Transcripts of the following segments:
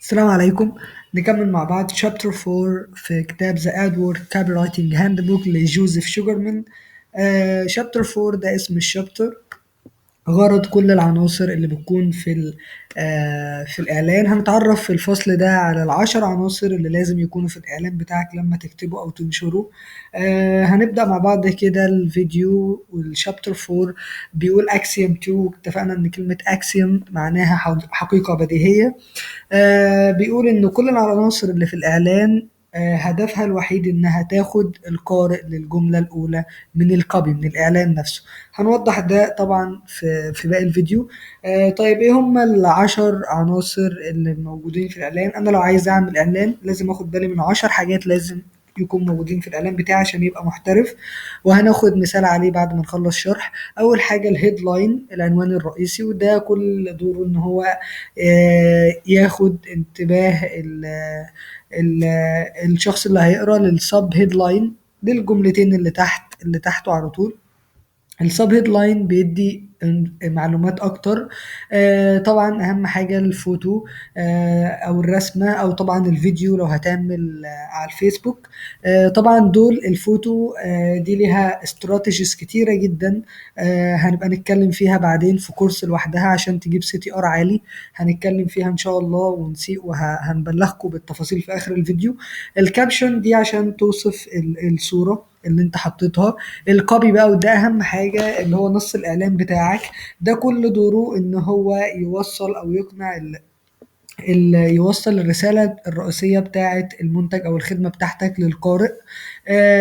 السلام عليكم. نكمل مع بعض chapter 4 في كتاب The Edward Copywriting Handbook لجوزيف شوجرمان. chapter 4 ده اسم الشابتر. غرض كل العناصر اللي بتكون في الإعلان. هنتعرف في الفصل ده على العشر عناصر اللي لازم يكونوا في الإعلان بتاعك لما تكتبه أو تنشره. هنبدأ مع بعض كده الفيديو. والشابتر 4 بيقول أكسيوم 2. اتفقنا إن كلمة أكسيوم معناها حقيقة بديهية. بيقول إن كل العناصر اللي في الإعلان هدفها الوحيد إنها تاخد القارئ للجملة الأولى من الكوبي من الإعلان نفسه. هنوضح ده طبعا في باقي الفيديو. طيب إيه هم العشر عناصر اللي موجودين في الإعلان؟ أنا لو عايز أعمل إعلان لازم أخد بالي من 10 حاجات لازم يكون موجودين في الإعلان بتاعي عشان يبقى محترف. وهناخد مثال عليه بعد ما نخلص شرح. أول حاجة الهيدلاين، العنوان الرئيسي، وده كل دوره إن هو ياخد انتباه ال الشخص اللي هيقرا للسب هيدلاين، للجملتين اللي تحته على طول. السب هيدلاين بيدي معلومات اكتر. طبعا اهم حاجه الفوتو او الرسمه او طبعا الفيديو لو هتعمل على الفيسبوك. طبعا دول الفوتو دي ليها استراتيجيز كتيره جدا. هنبقى نتكلم فيها بعدين في كورس لوحدها عشان تجيب CTR عالي. هنتكلم فيها ان شاء الله ونسيق وهنبلغكم بالتفاصيل في اخر الفيديو. الكابشن دي عشان توصف الصوره اللي انت حطيتها. الكوبي بقى وده اهم حاجة اللي هو نص الاعلان بتاعك. ده كل دوره ان هو يوصل او يقنع يوصل الرسالة الرئيسية بتاعة المنتج أو الخدمة بتاعتك للقارئ.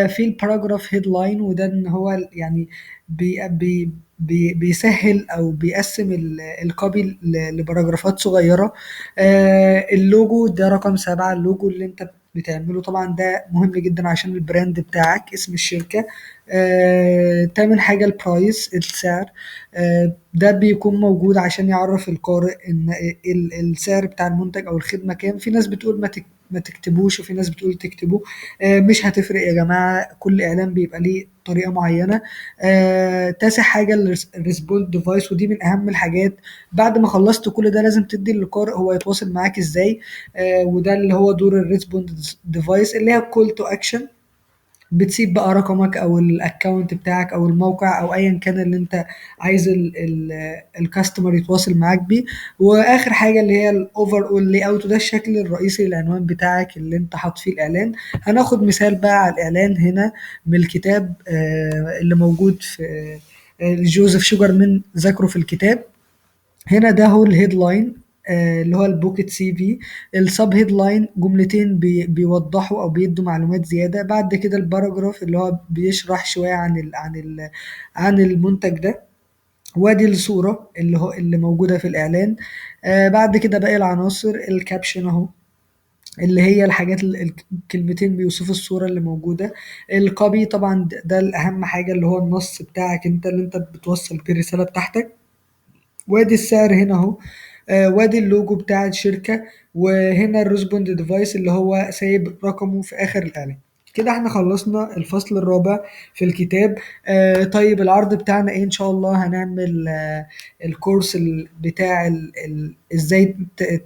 في الباراجراف هيدلاين، وده إن هو يعني بيسهل أو بيقسم الكوبي لباراجرافات صغيرة. اللوجو ده رقم 7. اللوجو اللي أنت بتعمله طبعا ده مهم جدا عشان البراند بتاعك، اسم الشركة. تامن حاجة البرايس، السعر. ده بيكون موجود عشان يعرف القارئ ان السعر بتاع المنتج او الخدمة كام. في ناس بتقول ما تكتبوش وفي ناس بتقول تكتبوه. مش هتفرق يا جماعة، كل اعلان بيبقى ليه طريقة معينة. تاسع حاجة الريسبونس ديفايس، ودي من اهم الحاجات. بعد ما خلصت كل ده لازم تدي للقارئ هو يتواصل معاك ازاي. وده اللي هو دور الريسبونس ديفايس اللي هي كول تو اكشن. بتسيب بقى رقمك او الاكونت بتاعك او الموقع او ايا كان اللي انت عايز الكاستمر يتواصل معاك بيه. واخر حاجه اللي هي الاوفر اول لاي اوت، وده الشكل الرئيسي للعنوان بتاعك اللي انت حاطط فيه الاعلان. هناخد مثال بقى على الاعلان هنا من الكتاب اللي موجود في جوزيف شوجرمان ذكره في الكتاب. هنا ده هو الهيدلاين اللي هو البوكيت CV. السب هيدلاين جملتين بيوضحوا او بيدوا معلومات زياده. بعد كده الباراجراف اللي هو بيشرح شويه عن المنتج ده. وادي الصوره اللي موجوده في الاعلان. بعد كده باقي العناصر الكابشن اهو، اللي هي الحاجات الكلمتين بيوصفوا الصورة اللي موجودة. الكوبي طبعا ده الأهم حاجة اللي هو النص بتاعك انت اللي انت بتوصل بيه الرسالة بتاعتك. وادي السعر هنا اهو. وادي اللوجو بتاع الشركة. وهنا الريسبوند ديفايس اللي هو سايب رقمه في آخر الإعلان. كده احنا خلصنا الفصل الرابع في الكتاب. طيب العرض بتاعنا ايه؟ ان شاء الله هنعمل الكورس بتاع ازاي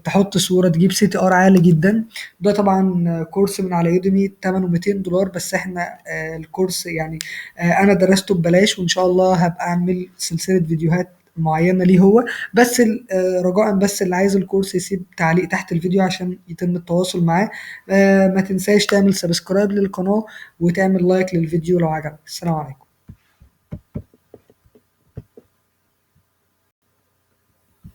تحط صورة تجيب CTR عالي جدا. ده طبعا كورس من على يوديمي ثمنه $200، بس احنا الكورس يعني انا درسته ببلاش، وان شاء الله هبقى اعمل سلسلة فيديوهات معينة ليه هو. بس رجاء بس اللي عايز الكورس يسيب تعليق تحت الفيديو عشان يتم التواصل معاه. ما تنساش تعمل سبسكرايب للقناة وتعمل لايك للفيديو لو عجبك. السلام عليكم.